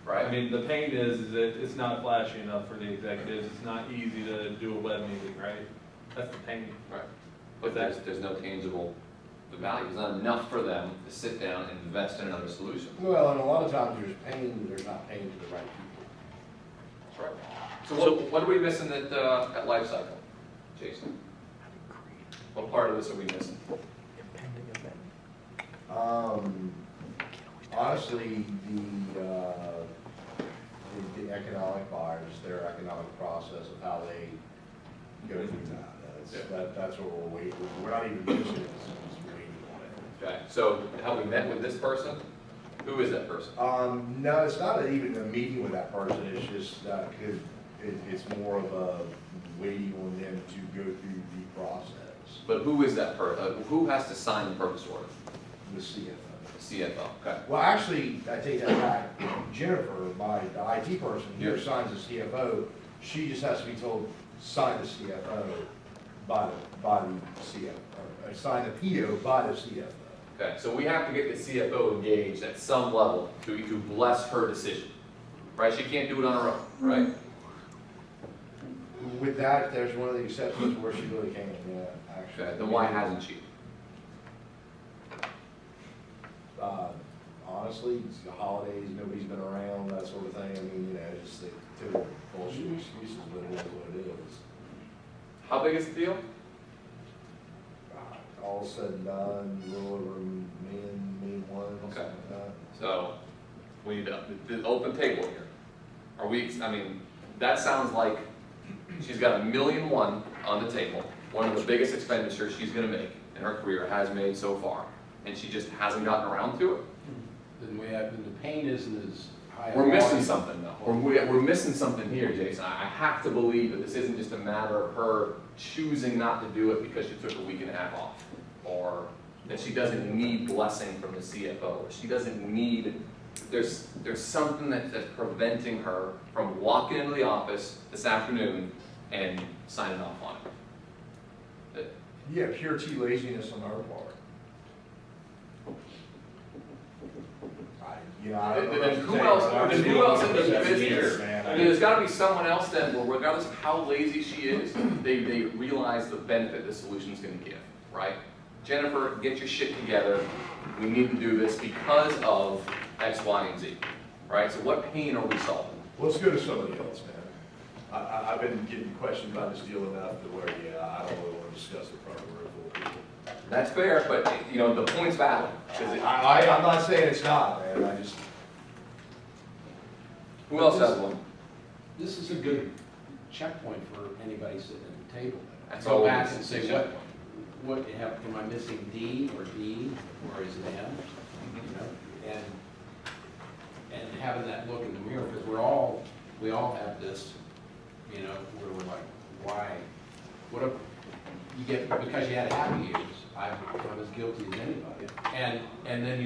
right? I mean, the pain is that it's not flashy enough for the executives. It's not easy to do a web meeting, right? That's the pain. Right. But there's no tangible value. There's not enough for them to sit down and invest in another solution. Well, and a lot of times there's pain, there's not pain to the right people. That's right. So what are we missing at Lifecycle, Jason? What part of this are we missing? Honestly, the economic buyers, their economic process of how they go through that. That's what we're waiting. We're not even missing it, it's waiting on it. Okay. So have we met with this person? Who is that person? No, it's not even a meeting with that person. It's just it's more of a waiting on them to go through the process. But who is that person? Who has to sign the purchase order? The CFO. CFO. Okay. Well, actually, I take that back. Jennifer, the IT person, here Yeah. signs the CFO. She just has to be told, sign the CFO by the CFO, or sign the PO by the CFO. Okay. So we have to get the CFO engaged at some level to bless her decision, right? She can't do it on her own, right? With that, there's one of the exceptions where she really can't, yeah, actually. Okay. Then why hasn't she? Honestly, it's the holidays, nobody's been around, that sort of thing. I mean, just the typical bullshit excuses, but it is what it is. How big is the deal? All said and done, a little over million one, something like that. So we need the open table here. Are we? I mean, that sounds like she's got $1.1 million on the table. One of the biggest expenditures she's going to make in her career, has made so far, and she just hasn't gotten around to it. Then the pain isn't as high. We're missing something though. We're missing something here, Jason. I have to believe that this isn't just a matter of her choosing not to do it because she took a week and a half off, or that she doesn't need blessing from the CFO, or she doesn't need. There's something that's preventing her from walking into the office this afternoon and signing off on it. Yeah, pure T laziness on our part. I don't know Then who else in the business? There's got to be someone else then, where regardless of how lazy she is, they realize the benefit the solution's going to give, right? Jennifer, get your shit together. We need to do this because of X, Y, and Z, right? So what pain are we solving? Let's go to somebody else, man. I've been getting questioned about this deal enough to where, yeah, I don't really want to discuss it in front of a room full of people. That's fair, but the point's valid. I'm not saying it's not, man. I just. Who else has one? This is a good checkpoint for anybody sitting at the table. That's Go always back and a say, checkpoint. am I missing D, or is it M? And having that look in the mirror, because we all have this, where we're like, why? What if you get, because you had happy years, I'm as guilty as anybody. And then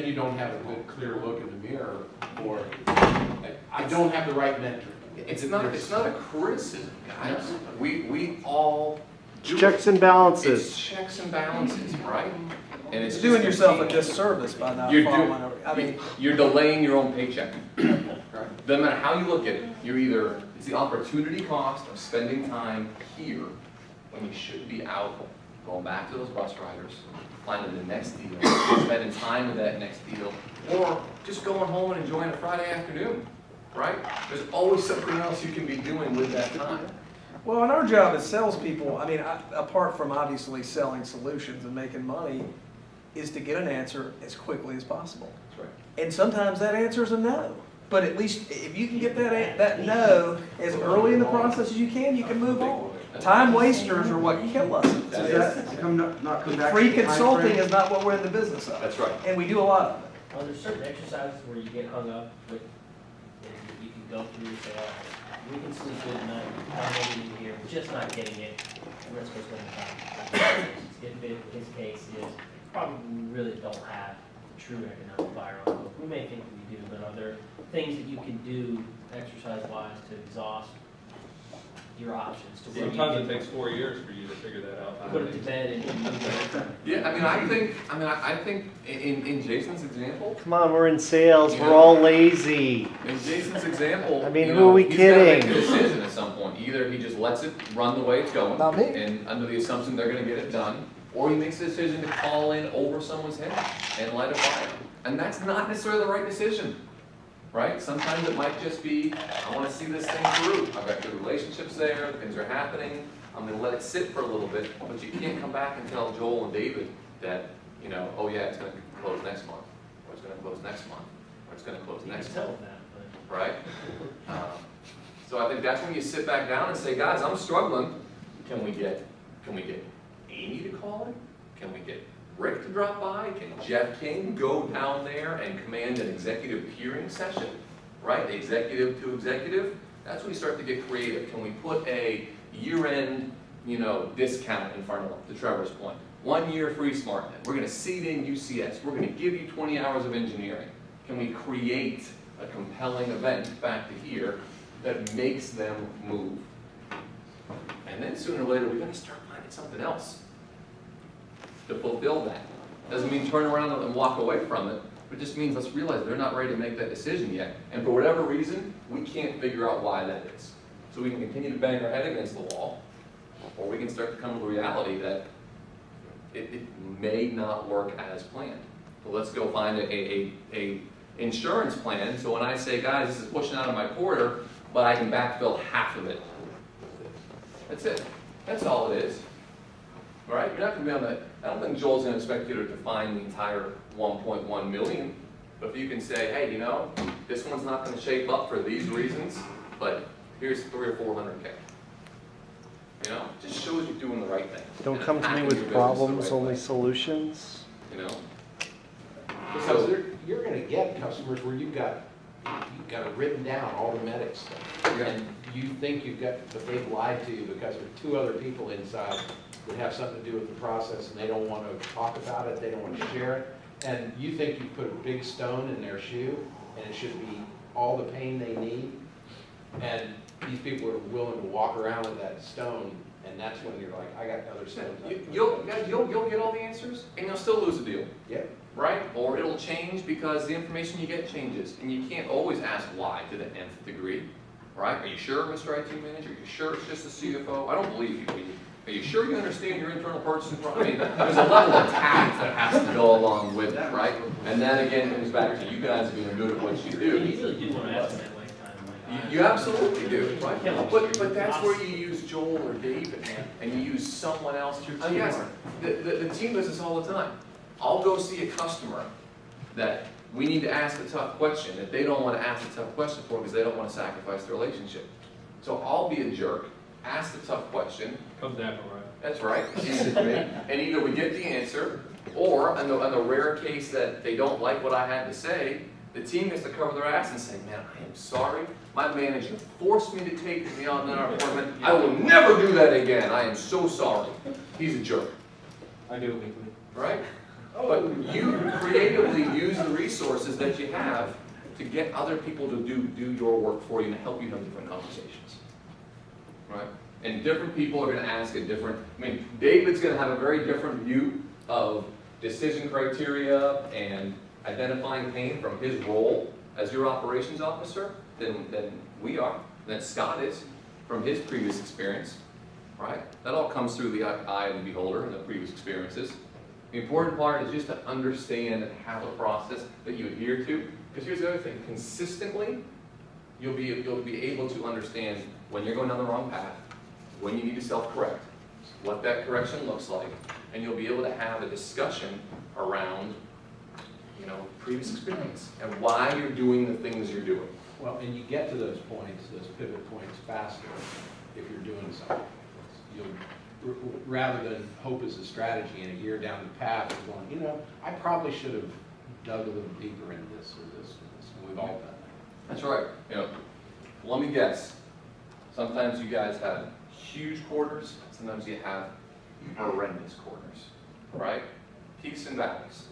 you don't have a good clear look in the mirror, or I don't have the right metric. It's not a criticism, guys. We all do Checks it. and balances. It's checks and balances, right? And it's You're doing just yourself a continuing. disservice by not You're following doing- over. I mean, You're delaying your own paycheck. Doesn't matter how you look at it. It's the opportunity cost of spending time here when you should be out, going back to those bus riders, finding the next deal, spending time with that next deal, or just going home and enjoying a Friday afternoon, right? There's always something else you can be doing with that time. well, and our job as salespeople, I mean, apart from obviously selling solutions and making money, is to get an answer as quickly as possible. That's right. And sometimes that answer is a no. But at least if you can get that no as early in the process as you can move on. Time wasters are what kill us. That Does is- that come not come back? Free to the time consulting frame? is not what we're in the business of. That's right. And we do a lot of it. Well, there's certain exercises where you get hung up with, and you can go through and say, all right, we can sleep good tonight, I'm in here, we're just not getting it, and let's go spend the time. If his case is, probably we really don't have the true economic buyer on book. We may think that we do, but are there things that you can do exercise-wise to exhaust your options to where you Sometimes can it takes 4 years for you to figure that out. put it to bed and move it. Yeah, I think in Jason's example, Come on, we're in sales. You We're know? all lazy. in Jason's example, I mean, you who know, are we he's gotta make kidding? a decision at some point. Either he just lets it run the way it's going, Not me. and under the assumption they're gonna get it done, or he makes a decision to call in over someone's head and light a fire. And that's not necessarily the right decision, right? Sometimes it might just be, I wanna see this thing through. I've got good relationships there, things are happening, I'm gonna let it sit for a little bit, but you can't come back and tell Joel and David that, you know, oh yeah, it's gonna close next month, or it's gonna close next month, or it's gonna close You can next tell month, them that, but. right? So I think that's when you sit back down and say, guys, I'm struggling. Can we get Amy to call in? Can we get Rick to drop by? Can Jeff King go down there and command an executive hearing session, right? Executive to executive. That's when you start to get creative. Can we put a year-end, you know, discount in front of them, to Trevor's point? 1 year free SmartNet. We're gonna seed in UCS. We're gonna give you 20 hours of engineering. Can we create a compelling event back to here that makes them move? And then sooner or later, we're gonna start finding something else to fulfill that. Doesn't mean turn around and walk away from it, but just means let's realize they're not ready to make that decision yet. And for whatever reason, we can't figure out why that is. So we can continue to bang our head against the wall, or we can start to come to the reality that it may not work as planned. So let's go find a insurance plan, so when I say, guys, this is pushing out of my quarter, but I can backfill half of it. That's it. That's all it is. All right? You're not going to be on that. I don't think Joel's going to expect you to define the entire 1.1 million. But if you can say, hey, you know, this one's not going to shape up for these reasons, but here's 300 or 400K. You know, it just shows you're doing the right thing. Don't and come to me attacking your with business problems, the right only way, solutions. You know? Because you're gonna get customers where you've got it written down, all the medic stuff. Yeah. And you think you've got, but they've lied to you because there are 2 other people inside that have something to do with the process and they don't want to talk about it, they don't want to share it. And you think you put a big stone in their shoe and it should be all the pain they need. And these people are willing to walk around with that stone, and that's when you're like, I got other stones. You'll get all the answers, and you'll still lose a deal. Yeah. Right? Or it'll change because the information you get changes, and you can't always ask why to the nth degree. Right? Are you sure, Mr. IT Manager? Are you sure it's just the CFO? I don't believe you. Are you sure you understand your internal purchasing process? I mean, there's a level of tact that has to go along with it, right? And that again comes back to you guys being good at what you You do. usually do want to ask them that lifetime. You absolutely do, right? But that's where you use Joel or David, and you use someone else. And yes, the team does this all the time. I'll go see a customer that we need to ask a tough question that they don't want to ask a tough question for because they don't want to sacrifice the relationship. So I'll be a jerk, ask the tough question. Comes natural, right? That's right. And either we get the answer, or on the rare case that they don't like what I had to say, the team has to cover their ass and say, man, I am sorry. My manager forced me to take me on our appointment. I will never do that again. I am so sorry. He's a jerk, I do it weekly. right? But you creatively use the resources that you have to get other people to do your work for you and help you have different conversations, right? And different people are going to ask a different, I mean, David's going to have a very different view of decision criteria and identifying pain from his role as your operations officer than we are, than Scott is from his previous experience, right? That all comes through the eye of the beholder and the previous experiences. The important part is just to understand and have a process that you adhere to. Because here's the other thing, consistently, you'll be able to understand when you're going down the wrong path, when you need to self-correct, what that correction looks like, and you'll be able to have a discussion around, you know, previous experience and why you're doing the things you're doing. Well, and you get to those points, those pivot points faster if you're doing something. You'll, rather than hope as a strategy and a year down the path of going, you know, I probably should have dug a little deeper into this or this or this, and we've all done that. That's right. You know, let me guess. Sometimes you guys have huge quarters. Sometimes you have horrendous quarters, right? Peaks and valleys.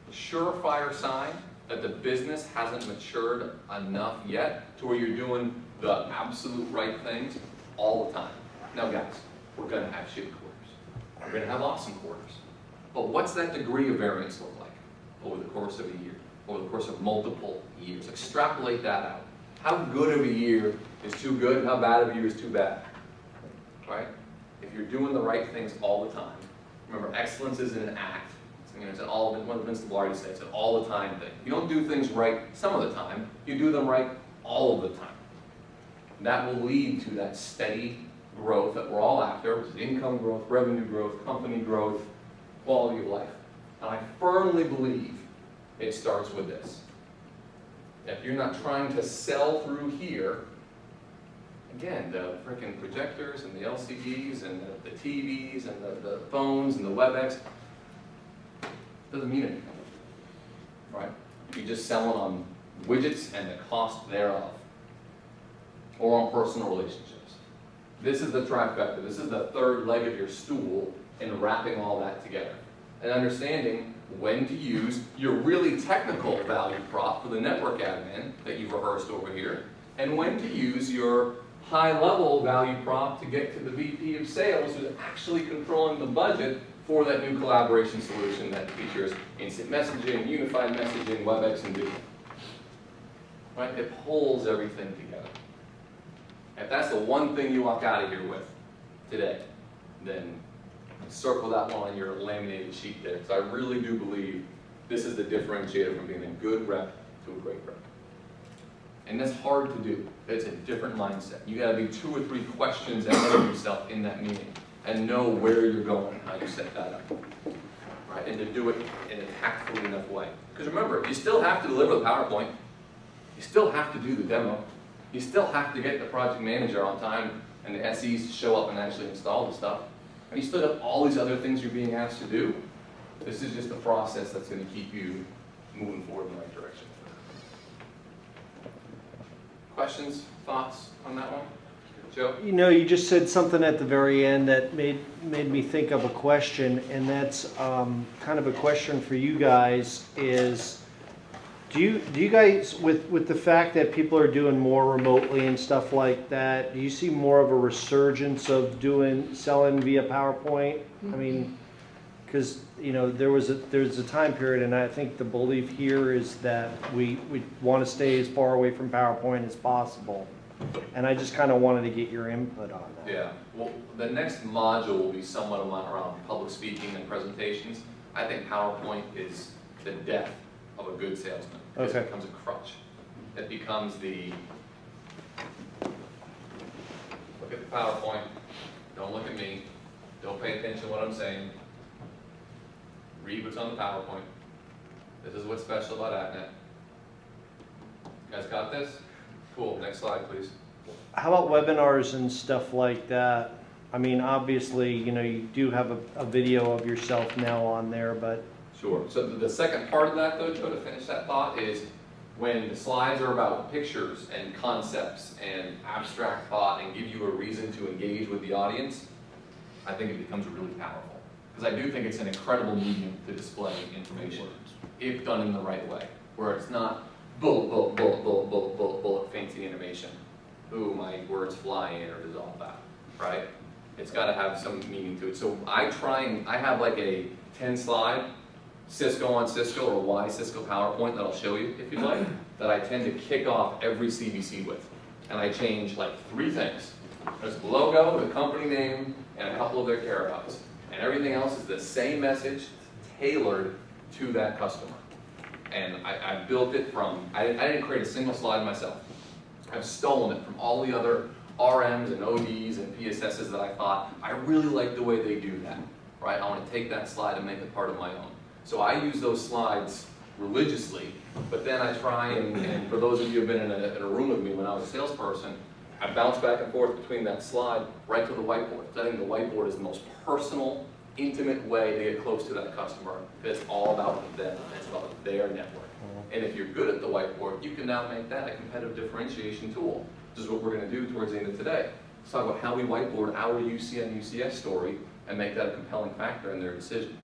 The surefire sign that the business hasn't matured enough yet to where you're doing the absolute right things all the time. Now guys, we're gonna have shitty quarters. We're gonna have awesome quarters. But what's that degree of variance look like over the course of a year, over the course of multiple years? Extrapolate that out. How good of a year is too good, and how bad of a year is too bad, right? If you're doing the right things all the time, remember, excellence isn't an act. It's an all, one of Vince Lombardi says, it's an all the time thing. You don't do things right some of the time, you do them right all of the time. That will lead to that steady growth that we're all after, which is income growth, revenue growth, company growth, quality of life. And I firmly believe it starts with this. If you're not trying to sell through here, again, the freaking projectors and the LCDs and the TVs and the phones and the WebEx, doesn't mean anything, right? You're just selling on widgets and the cost thereof, or on personal relationships. This is the trifecta. This is the third leg of your stool in wrapping all that together. And understanding when to use your really technical value prop for the network admin that you've rehearsed over here, and when to use your high-level value prop to get to the VP of sales who's actually controlling the budget for that new collaboration solution that features instant messaging, unified messaging, WebEx, and video. Right? It pulls everything together. If that's the one thing you walk out of here with today, then circle that one on your laminated sheet there. Because I really do believe this is the differentiator from being a good rep to a great rep. And that's hard to do. It's a different mindset. You gotta be 2 or 3 questions ahead of yourself in that meeting and know where you're going and how you set that up. Right? And to do it in a tactful enough way. Because remember, you still have to deliver the PowerPoint. You still have to do the demo. You still have to get the project manager on time and the SEs to show up and actually install the stuff. And you still have all these other things you're being asked to do. This is just a process that's going to keep you moving forward in the right direction. Questions, thoughts on that one? Joe? You know, you just said something at the very end that made me think of a question, and that's kind of a question for you guys is, do you guys, with the fact that people are doing more remotely and stuff like that, do you see more of a resurgence of selling via PowerPoint? I mean, because you know there's a time period, and I think the belief here is that we want to stay as far away from PowerPoint as possible. And I just kind of wanted to get your input on that. Yeah, well, the next module will be somewhat around public speaking and presentations. I think PowerPoint is the death of a good salesman. Because it becomes a crutch. It becomes the, look at the PowerPoint, don't look at me, don't pay attention to what I'm saying, read what's on the PowerPoint. This is what's special about AtNet. You guys got this? Cool, next slide please. How about webinars and stuff like that? I mean, obviously, you know, you do have a video of yourself now on there, but... Sure, so the second part of that though, Joe, to finish that thought, is when the slides are about pictures and concepts and abstract thought and give you a reason to engage with the audience, I think it becomes really powerful. Because I do think it's an incredible medium to display information, if done in the right way, where it's not bullet, fancy animation. Ooh, my words fly in or dissolve out, right? It's got to have some meaning to it. So I have like a 10-slide Cisco on Cisco or Y Cisco PowerPoint that I'll show you if you'd like, that I tend to kick off every CBC with. And I change like 3 things. There's the logo, the company name, and a couple of their care abouts. And everything else is the same message tailored to that customer. And I built it from, I didn't create a single slide myself. I've stolen it from all the other RMs and ODs and PSSs that I thought, I really like the way they do that, right? I want to take that slide and make it part of my own. So I use those slides religiously, but then I try and for those of you who have been in a room with me when I was a salesperson, I bounce back and forth between that slide right to the whiteboard. I think the whiteboard is the most personal, intimate way to get close to that customer. It's all about them. It's about their network. And if you're good at the whiteboard, you can now make that a competitive differentiation tool. This is what we're going to do towards the end of today. Let's talk about how we whiteboard our UC and UCS story and make that a compelling factor in their decision.